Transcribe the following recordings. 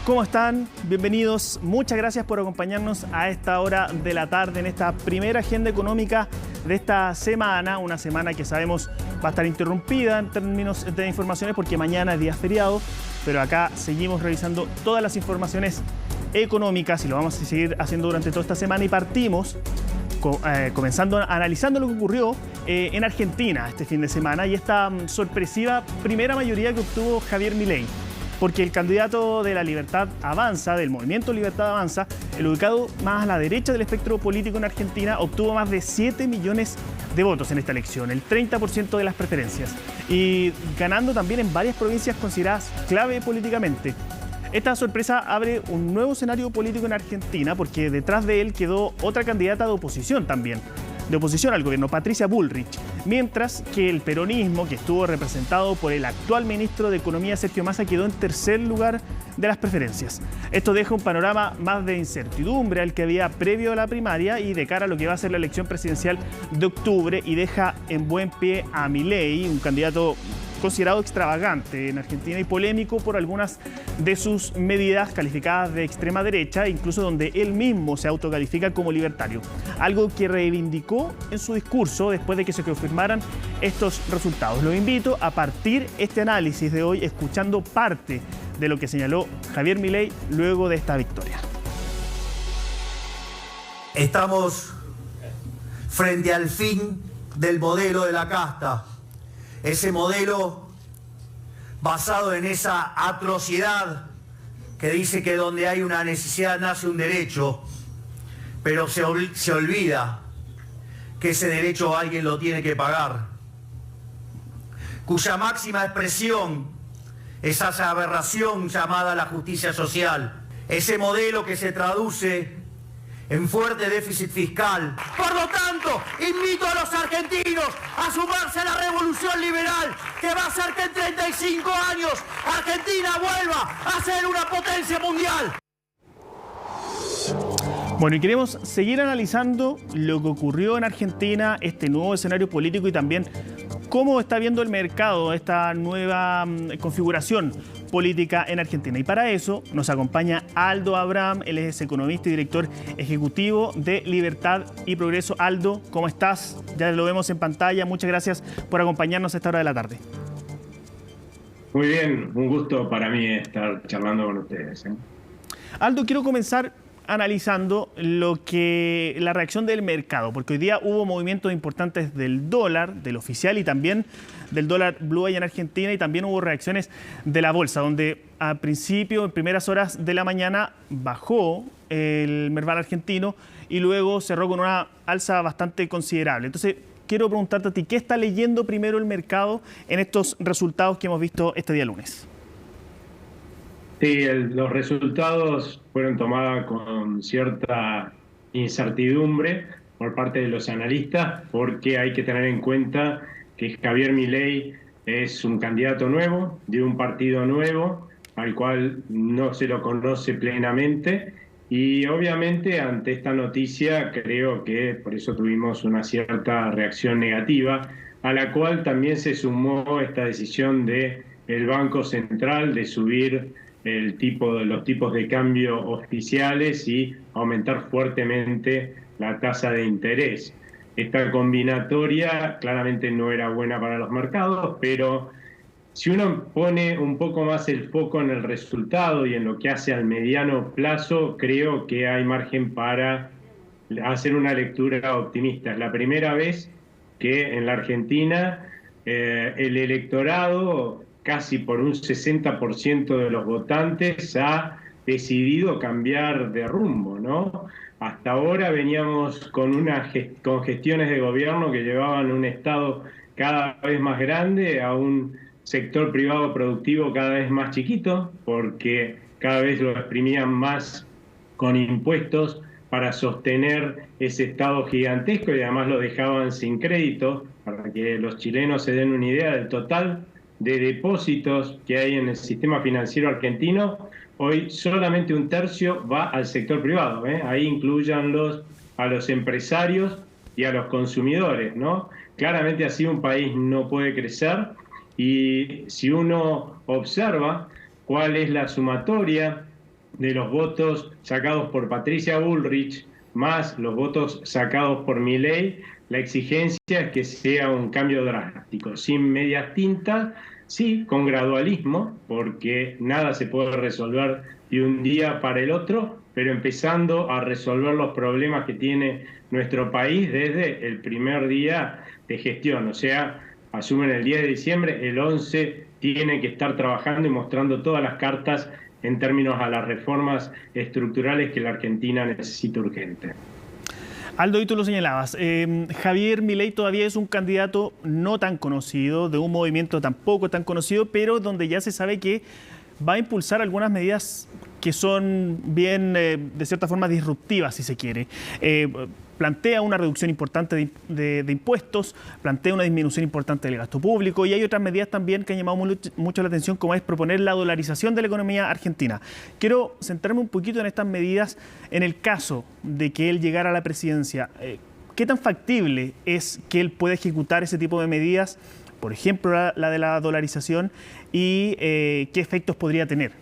¿Cómo están? Bienvenidos. Muchas gracias por acompañarnos a esta hora de la tarde en esta primera agenda económica de esta semana. Una semana que sabemos va a estar interrumpida en términos de informaciones porque mañana es día feriado, pero acá seguimos revisando todas las informaciones económicas y lo vamos a seguir haciendo durante toda esta semana y partimos comenzando analizando lo que ocurrió en Argentina este fin de semana y esta sorpresiva primera mayoría que obtuvo Javier Milei. Porque el candidato de la Libertad Avanza, del movimiento Libertad Avanza, el ubicado más a la derecha del espectro político en Argentina, obtuvo más de 7 millones de votos en esta elección, el 30% de las preferencias, y ganando también en varias provincias consideradas clave políticamente. Esta sorpresa abre un nuevo escenario político en Argentina porque detrás de él quedó otra candidata de oposición también, de oposición al gobierno, Patricia Bullrich, mientras que el peronismo, que estuvo representado por el actual ministro de Economía, Sergio Massa, quedó en tercer lugar de las preferencias. Esto deja un panorama más de incertidumbre al que había previo a la primaria y de cara a lo que va a ser la elección presidencial de octubre y deja en buen pie a Milei, un candidato considerado extravagante en Argentina y polémico por algunas de sus medidas calificadas de extrema derecha, incluso donde él mismo se autocalifica como libertario. Algo que reivindicó en su discurso después de que se confirmaran estos resultados. Los invito a partir este análisis de hoy escuchando parte de lo que señaló Javier Milei luego de esta victoria. Estamos frente al fin del modelo de la casta. Ese modelo basado en esa atrocidad que dice que donde hay una necesidad nace un derecho, pero se olvida que ese derecho alguien lo tiene que pagar, cuya máxima expresión es esa aberración llamada la justicia social, ese modelo que se traduce en fuerte déficit fiscal. Por lo tanto, invito a los argentinos a sumarse a la revolución liberal que va a hacer que en 35 años Argentina vuelva a ser una potencia mundial. Bueno, y queremos seguir analizando lo que ocurrió en Argentina, este nuevo escenario político y también cómo está viendo el mercado esta nueva configuración política en Argentina. Y para eso nos acompaña Aldo Abraham, él es economista y director ejecutivo de Libertad y Progreso. Aldo, ¿cómo estás? Ya lo vemos en pantalla. Muchas gracias por acompañarnos a esta hora de la tarde. Muy bien, un gusto para mí estar charlando con ustedes. Aldo, quiero comenzar analizando la reacción del mercado, porque hoy día hubo movimientos importantes del dólar, del oficial y también del dólar blue ahí en Argentina, y también hubo reacciones de la bolsa, donde al principio, en primeras horas de la mañana, bajó el Merval argentino y luego cerró con una alza bastante considerable. Entonces, quiero preguntarte a ti, ¿qué está leyendo primero el mercado en estos resultados que hemos visto este día lunes? Sí, los resultados fueron tomados con cierta incertidumbre por parte de los analistas, porque hay que tener en cuenta que Javier Milei es un candidato nuevo, de un partido nuevo, al cual no se lo conoce plenamente, y obviamente ante esta noticia creo que por eso tuvimos una cierta reacción negativa, a la cual también se sumó esta decisión del Banco Central de subir los tipos de cambio oficiales y aumentar fuertemente la tasa de interés. Esta combinatoria claramente no era buena para los mercados, pero si uno pone un poco más el foco en el resultado y en lo que hace al mediano plazo, creo que hay margen para hacer una lectura optimista. Es la primera vez que en la Argentina el electorado, casi por un 60% de los votantes, ha decidido cambiar de rumbo, ¿no? Hasta ahora veníamos con gestiones de gobierno que llevaban un Estado cada vez más grande a un sector privado productivo cada vez más chiquito, porque cada vez lo exprimían más con impuestos para sostener ese Estado gigantesco y además lo dejaban sin crédito, para que los chilenos se den una idea del total de depósitos que hay en el sistema financiero argentino. Hoy solamente un tercio va al sector privado, Ahí incluyan a los empresarios y a los consumidores, ¿no? Claramente así un país no puede crecer, y si uno observa cuál es la sumatoria de los votos sacados por Patricia Bullrich, más los votos sacados por Milei, la exigencia es que sea un cambio drástico, sin medias tintas, sí, con gradualismo, porque nada se puede resolver de un día para el otro, pero empezando a resolver los problemas que tiene nuestro país desde el primer día de gestión. O sea, asumen el 10 de diciembre, el 11 tienen que estar trabajando y mostrando todas las cartas en términos a las reformas estructurales que la Argentina necesita urgente. Aldo, y tú lo señalabas, Javier Milei todavía es un candidato no tan conocido, de un movimiento tampoco tan conocido, pero donde ya se sabe que va a impulsar algunas medidas que son bien, de cierta forma, disruptivas, si se quiere. Plantea una reducción importante de impuestos, plantea una disminución importante del gasto público y hay otras medidas también que han llamado mucho la atención, como es proponer la dolarización de la economía argentina. Quiero centrarme un poquito en estas medidas en el caso de que él llegara a la presidencia. ¿Qué tan factible es que él pueda ejecutar ese tipo de medidas, por ejemplo la de la dolarización, y qué efectos podría tener?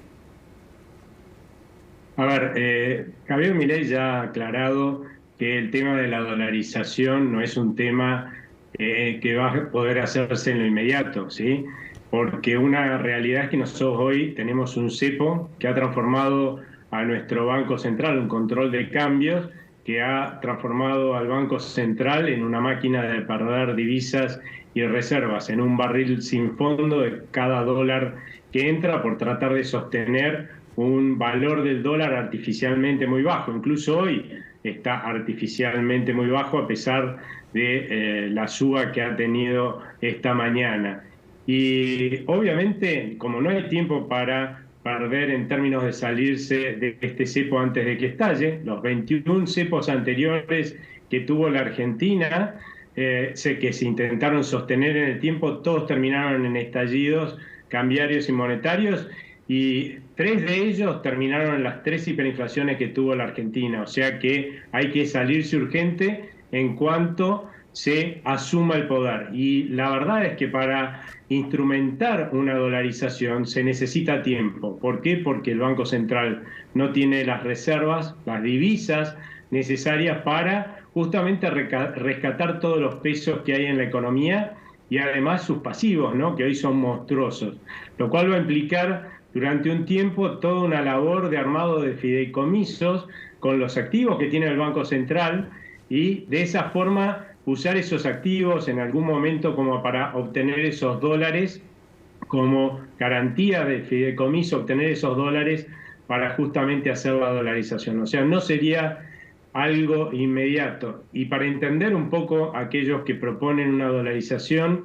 A ver, Javier Milei ya ha aclarado que el tema de la dolarización no es un tema que va a poder hacerse en lo inmediato, ¿sí? Porque una realidad es que nosotros hoy tenemos un cepo que ha transformado a nuestro Banco Central, un control de cambios, que ha transformado al Banco Central en una máquina de perder divisas y reservas, en un barril sin fondo de cada dólar que entra por tratar de sostener un valor del dólar artificialmente muy bajo. Incluso hoy está artificialmente muy bajo a pesar de la suba que ha tenido esta mañana. Y obviamente, como no hay tiempo para perder en términos de salirse de este cepo antes de que estalle, los 21 cepos anteriores que tuvo la Argentina, que se intentaron sostener en el tiempo, todos terminaron en estallidos cambiarios y monetarios, y 3 de ellos terminaron en las 3 hiperinflaciones que tuvo la Argentina. O sea que hay que salirse urgente en cuanto se asuma el poder. Y la verdad es que para instrumentar una dolarización se necesita tiempo. ¿Por qué? Porque el Banco Central no tiene las reservas, las divisas necesarias para justamente rescatar todos los pesos que hay en la economía y además sus pasivos, ¿no? Que hoy son monstruosos. Lo cual va a implicar durante un tiempo toda una labor de armado de fideicomisos con los activos que tiene el Banco Central y de esa forma usar esos activos en algún momento como para obtener esos dólares, como garantía del fideicomiso, obtener esos dólares para justamente hacer la dolarización. O sea, no sería algo inmediato. Y para entender un poco a aquellos que proponen una dolarización,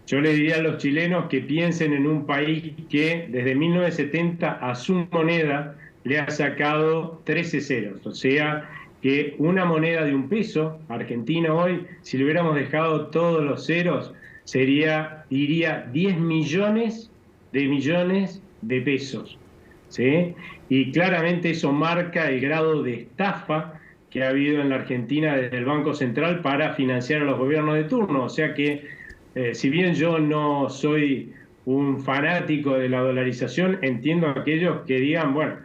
yo le diría a los chilenos que piensen en un país que desde 1970 a su moneda le ha sacado 13 ceros. O sea, que una moneda de $1, Argentina hoy, si le hubiéramos dejado todos los ceros, iría 10 millones de pesos, ¿sí? Y claramente eso marca el grado de estafa que ha habido en la Argentina desde el Banco Central para financiar a los gobiernos de turno. O sea que si bien yo no soy un fanático de la dolarización, entiendo a aquellos que digan, bueno,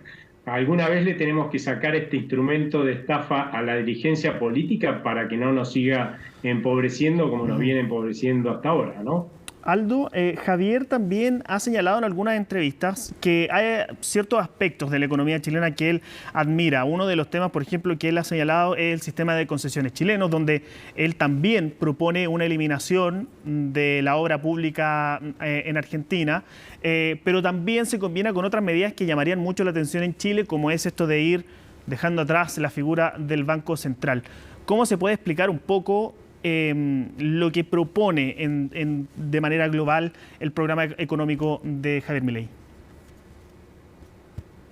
alguna vez le tenemos que sacar este instrumento de estafa a la dirigencia política para que no nos siga empobreciendo como nos viene empobreciendo hasta ahora, ¿no? Aldo, Javier también ha señalado en algunas entrevistas que hay ciertos aspectos de la economía chilena que él admira. Uno de los temas, por ejemplo, que él ha señalado es el sistema de concesiones chilenos, donde él también propone una eliminación de la obra pública en Argentina, pero también se combina con otras medidas que llamarían mucho la atención en Chile, como es esto de ir dejando atrás la figura del Banco Central. ¿Cómo se puede explicar un poco lo que propone de manera global el programa económico de Javier Milei?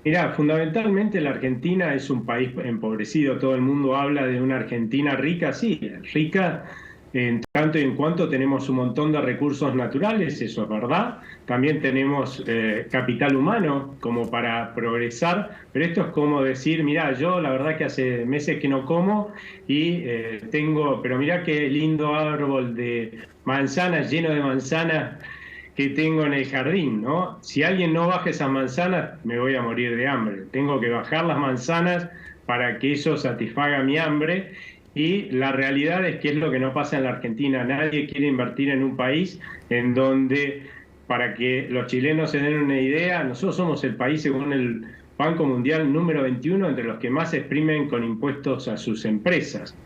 Mirá, fundamentalmente la Argentina es un país empobrecido. Todo el mundo habla de una Argentina rica, sí, rica en tanto y en cuanto tenemos un montón de recursos naturales, eso es verdad. También tenemos capital humano como para progresar, pero esto es como decir, mirá, yo la verdad que hace meses que no como y pero mirá qué lindo árbol de manzanas, lleno de manzanas que tengo en el jardín, ¿no? Si alguien no baja esas manzanas, me voy a morir de hambre. Tengo que bajar las manzanas para que eso satisfaga mi hambre. Y la realidad es que es lo que no pasa en la Argentina. Nadie quiere invertir en un país en donde, para que los chilenos se den una idea, nosotros somos el país, según el Banco Mundial, número 21, entre los que más exprimen con impuestos a sus empresas.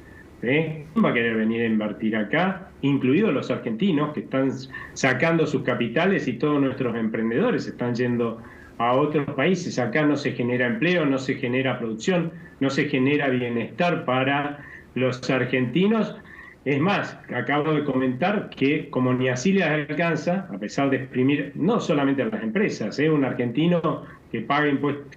¿Quién va a querer venir a invertir acá? Incluidos los argentinos, que están sacando sus capitales, y todos nuestros emprendedores están yendo a otros países. Acá no se genera empleo, no se genera producción, no se genera bienestar para los argentinos. Es más, acabo de comentar que como ni así les alcanza, a pesar de exprimir no solamente a las empresas, un argentino que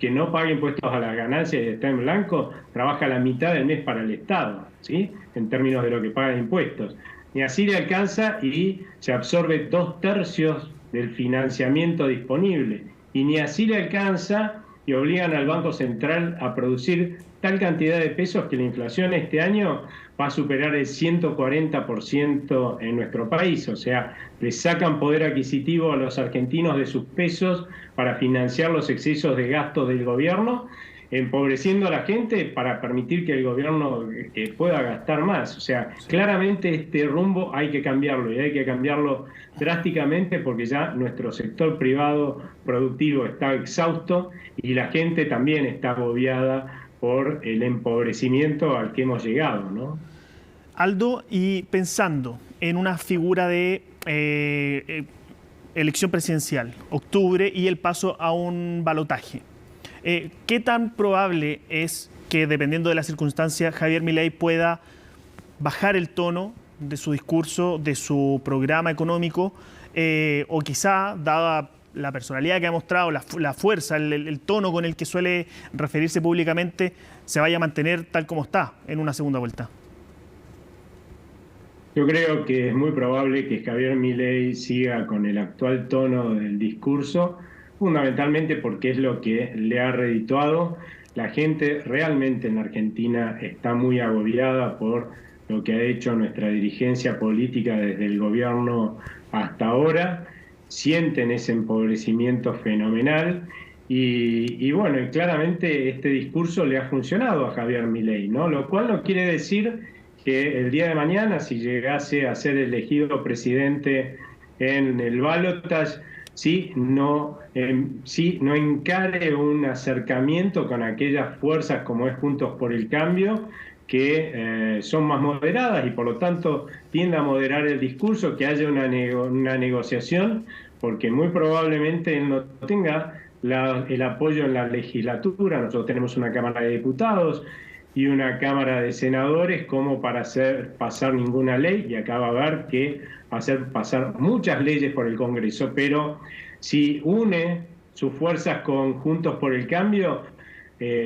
no paga impuestos a las ganancias y está en blanco, trabaja la mitad del mes para el Estado, ¿sí? En términos de lo que paga de impuestos. Ni así le alcanza y se absorbe 2/3 del financiamiento disponible. Y ni así le alcanza y obligan al Banco Central a producir tal cantidad de pesos que la inflación este año va a superar el 140% en nuestro país. O sea, le sacan poder adquisitivo a los argentinos de sus pesos para financiar los excesos de gastos del gobierno, empobreciendo a la gente para permitir que el gobierno pueda gastar más. O sea, claramente este rumbo hay que cambiarlo, y hay que cambiarlo drásticamente, porque ya nuestro sector privado productivo está exhausto y la gente también está agobiada por el empobrecimiento al que hemos llegado, ¿no? Aldo, y pensando en una figura de elección presidencial, octubre, y el paso a un balotaje, ¿qué tan probable es que, dependiendo de las circunstancias, Javier Milei pueda bajar el tono de su discurso, de su programa económico, o quizá, dada la personalidad que ha mostrado, la fuerza, el tono con el que suele referirse públicamente, se vaya a mantener tal como está en una segunda vuelta? Yo creo que es muy probable que Javier Milei siga con el actual tono del discurso, fundamentalmente porque es lo que le ha redituado. La gente realmente en Argentina está muy agobiada por lo que ha hecho nuestra dirigencia política desde el gobierno hasta ahora. Sienten ese empobrecimiento fenomenal y bueno, y claramente este discurso le ha funcionado a Javier Milei, ¿no? Lo cual no quiere decir que el día de mañana, si llegase a ser elegido presidente en el balotaje, no encare un acercamiento con aquellas fuerzas como es Juntos por el Cambio, que son más moderadas y por lo tanto tiende a moderar el discurso, que haya una negociación, porque muy probablemente él no tenga el apoyo en la legislatura. Nosotros tenemos una Cámara de Diputados y una Cámara de Senadores como para hacer pasar ninguna ley, y acá va a haber que hacer pasar muchas leyes por el Congreso, pero si une sus fuerzas con Juntos por el Cambio,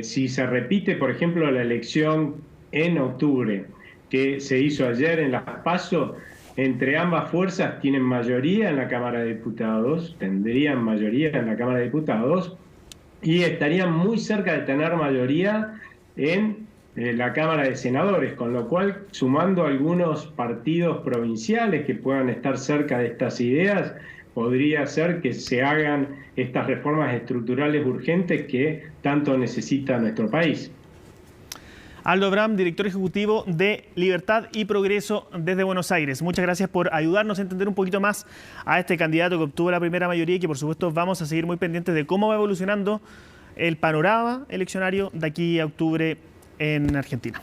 si se repite, por ejemplo, la elección en octubre que se hizo ayer en las PASO, entre ambas fuerzas tienen mayoría en la Cámara de Diputados, tendrían mayoría en la Cámara de Diputados y estarían muy cerca de tener mayoría en la Cámara de Senadores, con lo cual, sumando algunos partidos provinciales que puedan estar cerca de estas ideas, podría ser que se hagan estas reformas estructurales urgentes que tanto necesita nuestro país. Aldo Bram, director ejecutivo de Libertad y Progreso desde Buenos Aires. Muchas gracias por ayudarnos a entender un poquito más a este candidato que obtuvo la primera mayoría y que, por supuesto, vamos a seguir muy pendientes de cómo va evolucionando el panorama eleccionario de aquí a octubre en Argentina.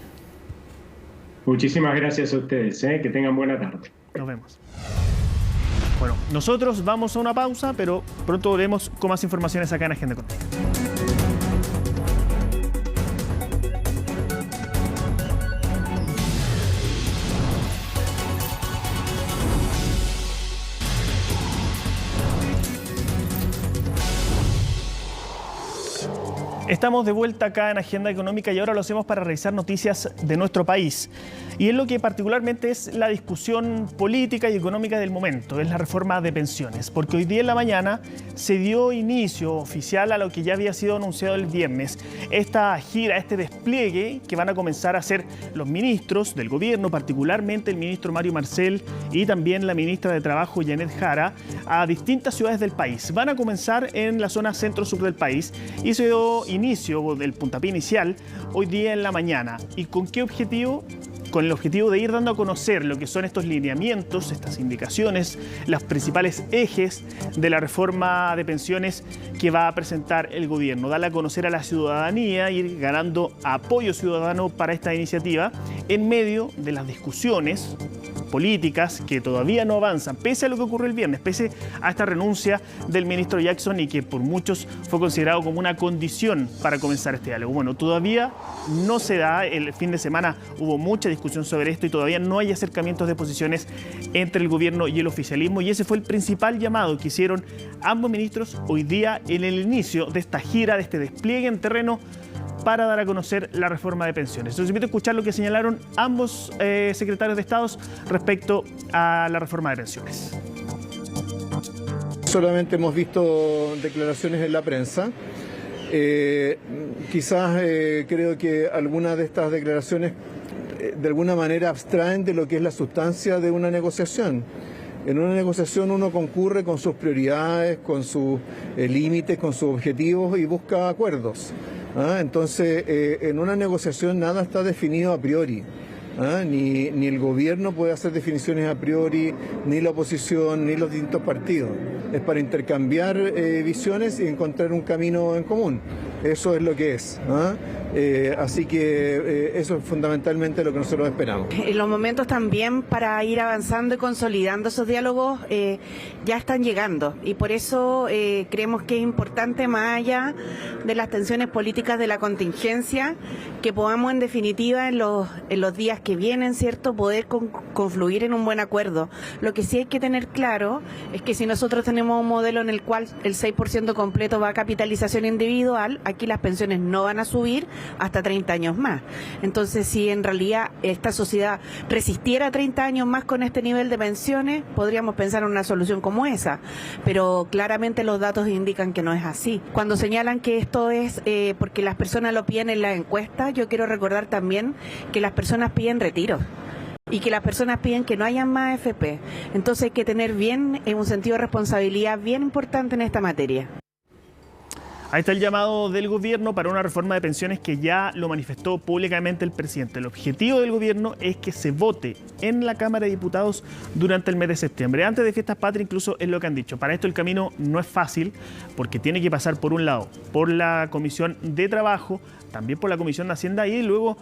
Muchísimas gracias a ustedes, que tengan buena tarde. Nos vemos. Bueno, nosotros vamos a una pausa, pero pronto volvemos con más informaciones acá en Agenda Económica. Estamos de vuelta acá en Agenda Económica y ahora lo hacemos para revisar noticias de nuestro país. Y es lo que particularmente es la discusión política y económica del momento, es la reforma de pensiones. Porque hoy día en la mañana se dio inicio oficial a lo que ya había sido anunciado el viernes. Esta gira, este despliegue que van a comenzar a hacer los ministros del gobierno, particularmente el ministro Mario Marcel y también la ministra de Trabajo, Janet Jara, a distintas ciudades del país. Van a comenzar en la zona centro-sur del país y se dio inicio del puntapié inicial hoy día en la mañana. ¿Y con qué objetivo? Con el objetivo de ir dando a conocer lo que son estos lineamientos, estas indicaciones, los principales ejes de la reforma de pensiones que va a presentar el gobierno. Darle a conocer a la ciudadanía, ir ganando apoyo ciudadano para esta iniciativa en medio de las discusiones políticas que todavía no avanzan, pese a lo que ocurrió el viernes, pese a esta renuncia del ministro Jackson y que por muchos fue considerado como una condición para comenzar este diálogo. Bueno, todavía no se da, el fin de semana hubo mucha discusión sobre esto y todavía no hay acercamientos de posiciones entre el gobierno y el oficialismo y ese fue el principal llamado que hicieron ambos ministros hoy día en el inicio de esta gira, de este despliegue en terreno para dar a conocer la reforma de pensiones. Los invito a escuchar lo que señalaron ambos secretarios de Estado respecto a la reforma de pensiones. Solamente hemos visto declaraciones en la prensa. Quizás creo que algunas de estas declaraciones de alguna manera abstraen de lo que es la sustancia de una negociación. En una negociación uno concurre con sus prioridades, con sus límites, con sus objetivos y busca acuerdos. Entonces, en una negociación nada está definido a priori. Ni el gobierno puede hacer definiciones a priori, ni la oposición, ni los distintos partidos. Es para intercambiar visiones y encontrar un camino en común. Eso es lo que es. Así que eso es fundamentalmente lo que nosotros esperamos. Los momentos también para ir avanzando y consolidando esos diálogos ya están llegando y por eso creemos que es importante, más allá de las tensiones políticas de la contingencia, que podamos en definitiva en los días que vienen, ¿cierto?, poder confluir en un buen acuerdo. Lo que sí hay que tener claro es que si nosotros tenemos un modelo en el cual el 6% completo va a capitalización individual, aquí las pensiones no van a subir hasta 30 años más. Entonces, si en realidad esta sociedad resistiera 30 años más con este nivel de pensiones, podríamos pensar en una solución como esa, pero claramente los datos indican que no es así. Cuando señalan que esto es porque las personas lo piden en la encuesta, yo quiero recordar también que las personas piden retiro y que las personas piden que no hayan más AFP. Entonces hay que tener bien un sentido de responsabilidad bien importante en esta materia. Ahí está el llamado del gobierno para una reforma de pensiones que ya lo manifestó públicamente el presidente. El objetivo del gobierno es que se vote en la Cámara de Diputados durante el mes de septiembre. Antes de Fiestas Patrias incluso es lo que han dicho. Para esto el camino no es fácil porque tiene que pasar por un lado por la Comisión de Trabajo, también por la Comisión de Hacienda y luego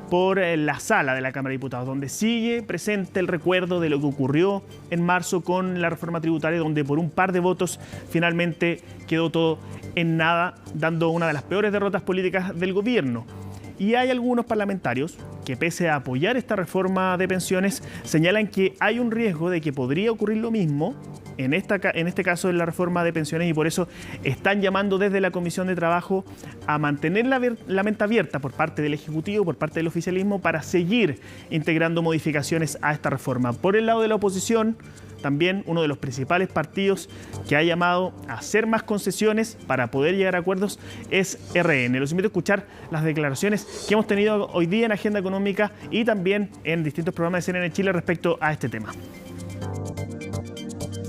por la sala de la Cámara de Diputados, donde sigue presente el recuerdo de lo que ocurrió en marzo con la reforma tributaria, donde por un par de votos finalmente quedó todo en nada, dando una de las peores derrotas políticas del gobierno. Y hay algunos parlamentarios que, pese a apoyar esta reforma de pensiones, señalan que hay un riesgo de que podría ocurrir lo mismo en este caso de la reforma de pensiones y por eso están llamando desde la Comisión de Trabajo a mantener la mente abierta por parte del Ejecutivo, por parte del oficialismo, para seguir integrando modificaciones a esta reforma. Por el lado de la oposición, también uno de los principales partidos que ha llamado a hacer más concesiones para poder llegar a acuerdos es RN. Los invito a escuchar las declaraciones que hemos tenido hoy día en Agenda Económica y también en distintos programas de CNN Chile respecto a este tema.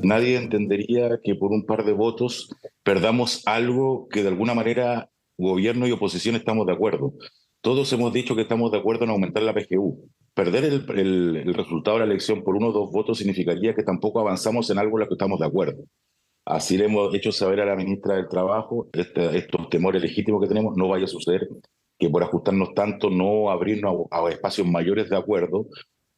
Nadie entendería que por un par de votos perdamos algo que de alguna manera gobierno y oposición estamos de acuerdo. Todos hemos dicho que estamos de acuerdo en aumentar la PGU. Perder el resultado de la elección por 1 o 2 votos significaría que tampoco avanzamos en algo en lo que estamos de acuerdo. Así le hemos hecho saber a la ministra del Trabajo estos temores legítimos que tenemos. No vaya a suceder que por ajustarnos tanto, no abrirnos a espacios mayores de acuerdo,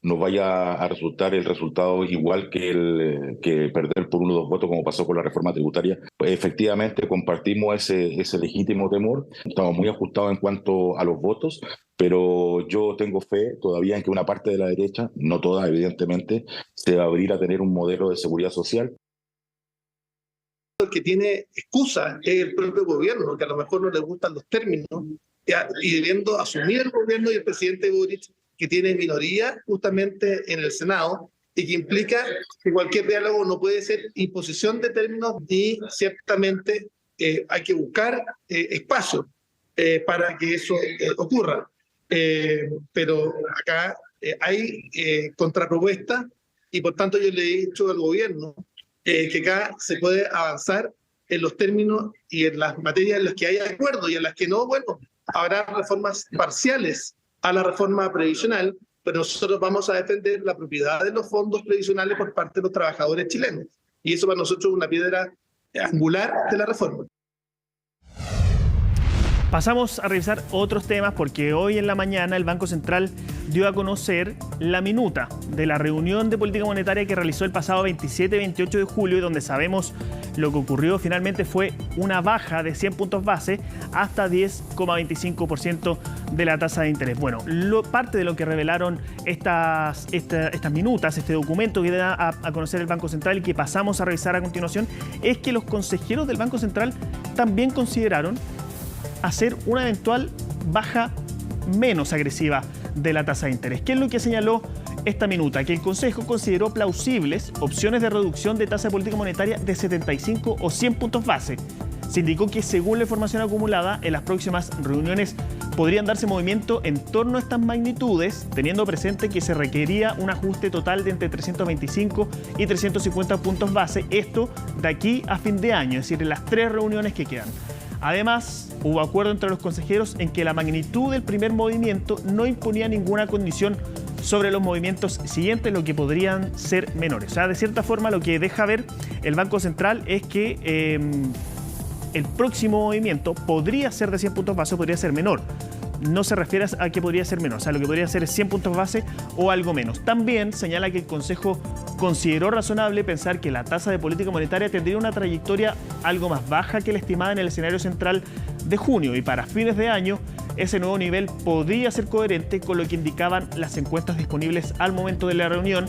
nos vaya a resultar el resultado igual que perder por 1 o 2 votos como pasó con la reforma tributaria. Pues efectivamente compartimos ese legítimo temor. Estamos muy ajustados en cuanto a los votos, pero yo tengo fe todavía en que una parte de la derecha, no toda evidentemente, se va a abrir a tener un modelo de seguridad social el que tiene excusa es el propio gobierno, que a lo mejor no le gustan los términos, y debiendo asumir el gobierno y el presidente Boric, que tiene minoría justamente en el Senado, y que implica que cualquier diálogo no puede ser imposición de términos, y ciertamente hay que buscar espacio para que eso ocurra. Pero acá hay contrapropuestas, y por tanto yo le he dicho al gobierno que acá se puede avanzar en los términos y en las materias en las que haya acuerdo, y en las que no, bueno, habrá reformas parciales a la reforma previsional, pero nosotros vamos a defender la propiedad de los fondos previsionales por parte de los trabajadores chilenos. Y eso para nosotros es una piedra angular de la reforma. Pasamos a revisar otros temas porque hoy en la mañana el Banco Central dio a conocer la minuta de la reunión de política monetaria que realizó el pasado 27 y 28 de julio, y donde sabemos lo que ocurrió finalmente fue una baja de 100 puntos base hasta 10,25% de la tasa de interés. Bueno, parte de lo que revelaron estas minutas, este documento que da a conocer el Banco Central y que pasamos a revisar a continuación, es que los consejeros del Banco Central también consideraron hacer una eventual baja menos agresiva de la tasa de interés. ¿Qué es lo que señaló esta minuta? Que el Consejo consideró plausibles opciones de reducción de tasa de política monetaria de 75 o 100 puntos base. Se indicó que según la información acumulada, en las próximas reuniones podrían darse movimiento en torno a estas magnitudes, teniendo presente que se requería un ajuste total de entre 325 y 350 puntos base, esto de aquí a fin de año, es decir, en las 3 reuniones que quedan. Además, hubo acuerdo entre los consejeros en que la magnitud del primer movimiento no imponía ninguna condición sobre los movimientos siguientes, lo que podrían ser menores. O sea, de cierta forma, lo que deja ver el Banco Central es que el próximo movimiento podría ser de 100 puntos base o podría ser menor. No se refiere a que podría ser menor, o sea, lo que podría ser es 100 puntos base o algo menos. También señala que el Consejo consideró razonable pensar que la tasa de política monetaria tendría una trayectoria algo más baja que la estimada en el escenario central de junio, y para fines de año ese nuevo nivel podría ser coherente con lo que indicaban las encuestas disponibles al momento de la reunión,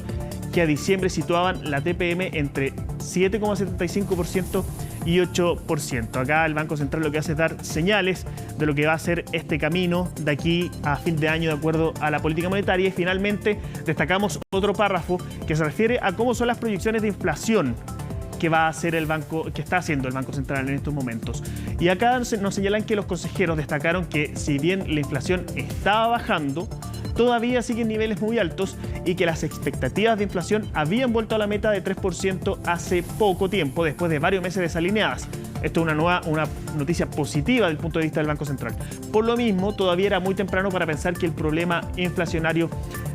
que a diciembre situaban la TPM entre 7,75% y 8%. Acá el Banco Central lo que hace es dar señales de lo que va a ser este camino de aquí a fin de año de acuerdo a la política monetaria. Y finalmente destacamos otro párrafo que se refiere a cómo son las proyecciones de inflación que va a hacer que está haciendo el Banco Central en estos momentos. Y acá nos señalan que los consejeros destacaron que si bien la inflación estaba bajando, todavía siguen niveles muy altos y que las expectativas de inflación habían vuelto a la meta de 3% hace poco tiempo, después de varios meses desalineadas. Esto es una noticia positiva desde el punto de vista del Banco Central. Por lo mismo, todavía era muy temprano para pensar que el problema inflacionario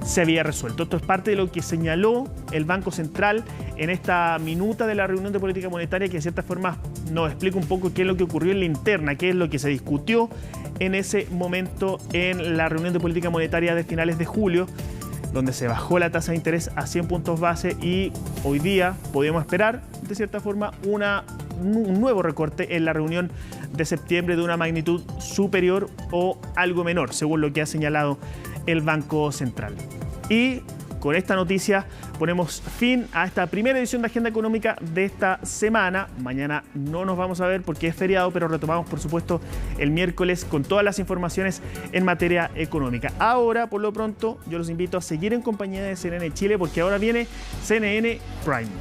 se había resuelto. Esto es parte de lo que señaló el Banco Central en esta minuta de la reunión de política monetaria, que de cierta forma nos explica un poco qué es lo que ocurrió en la interna, qué es lo que se discutió en ese momento en la reunión de política monetaria de finales de julio, donde se bajó la tasa de interés a 100 puntos base, y hoy día podemos esperar, de cierta forma, un nuevo recorte en la reunión de septiembre de una magnitud superior o algo menor, según lo que ha señalado el Banco Central. Y con esta noticia ponemos fin a esta primera edición de Agenda Económica de esta semana. Mañana no nos vamos a ver porque es feriado, pero retomamos, por supuesto, el miércoles con todas las informaciones en materia económica. Ahora, por lo pronto, yo los invito a seguir en compañía de CNN Chile, porque ahora viene CNN Prime.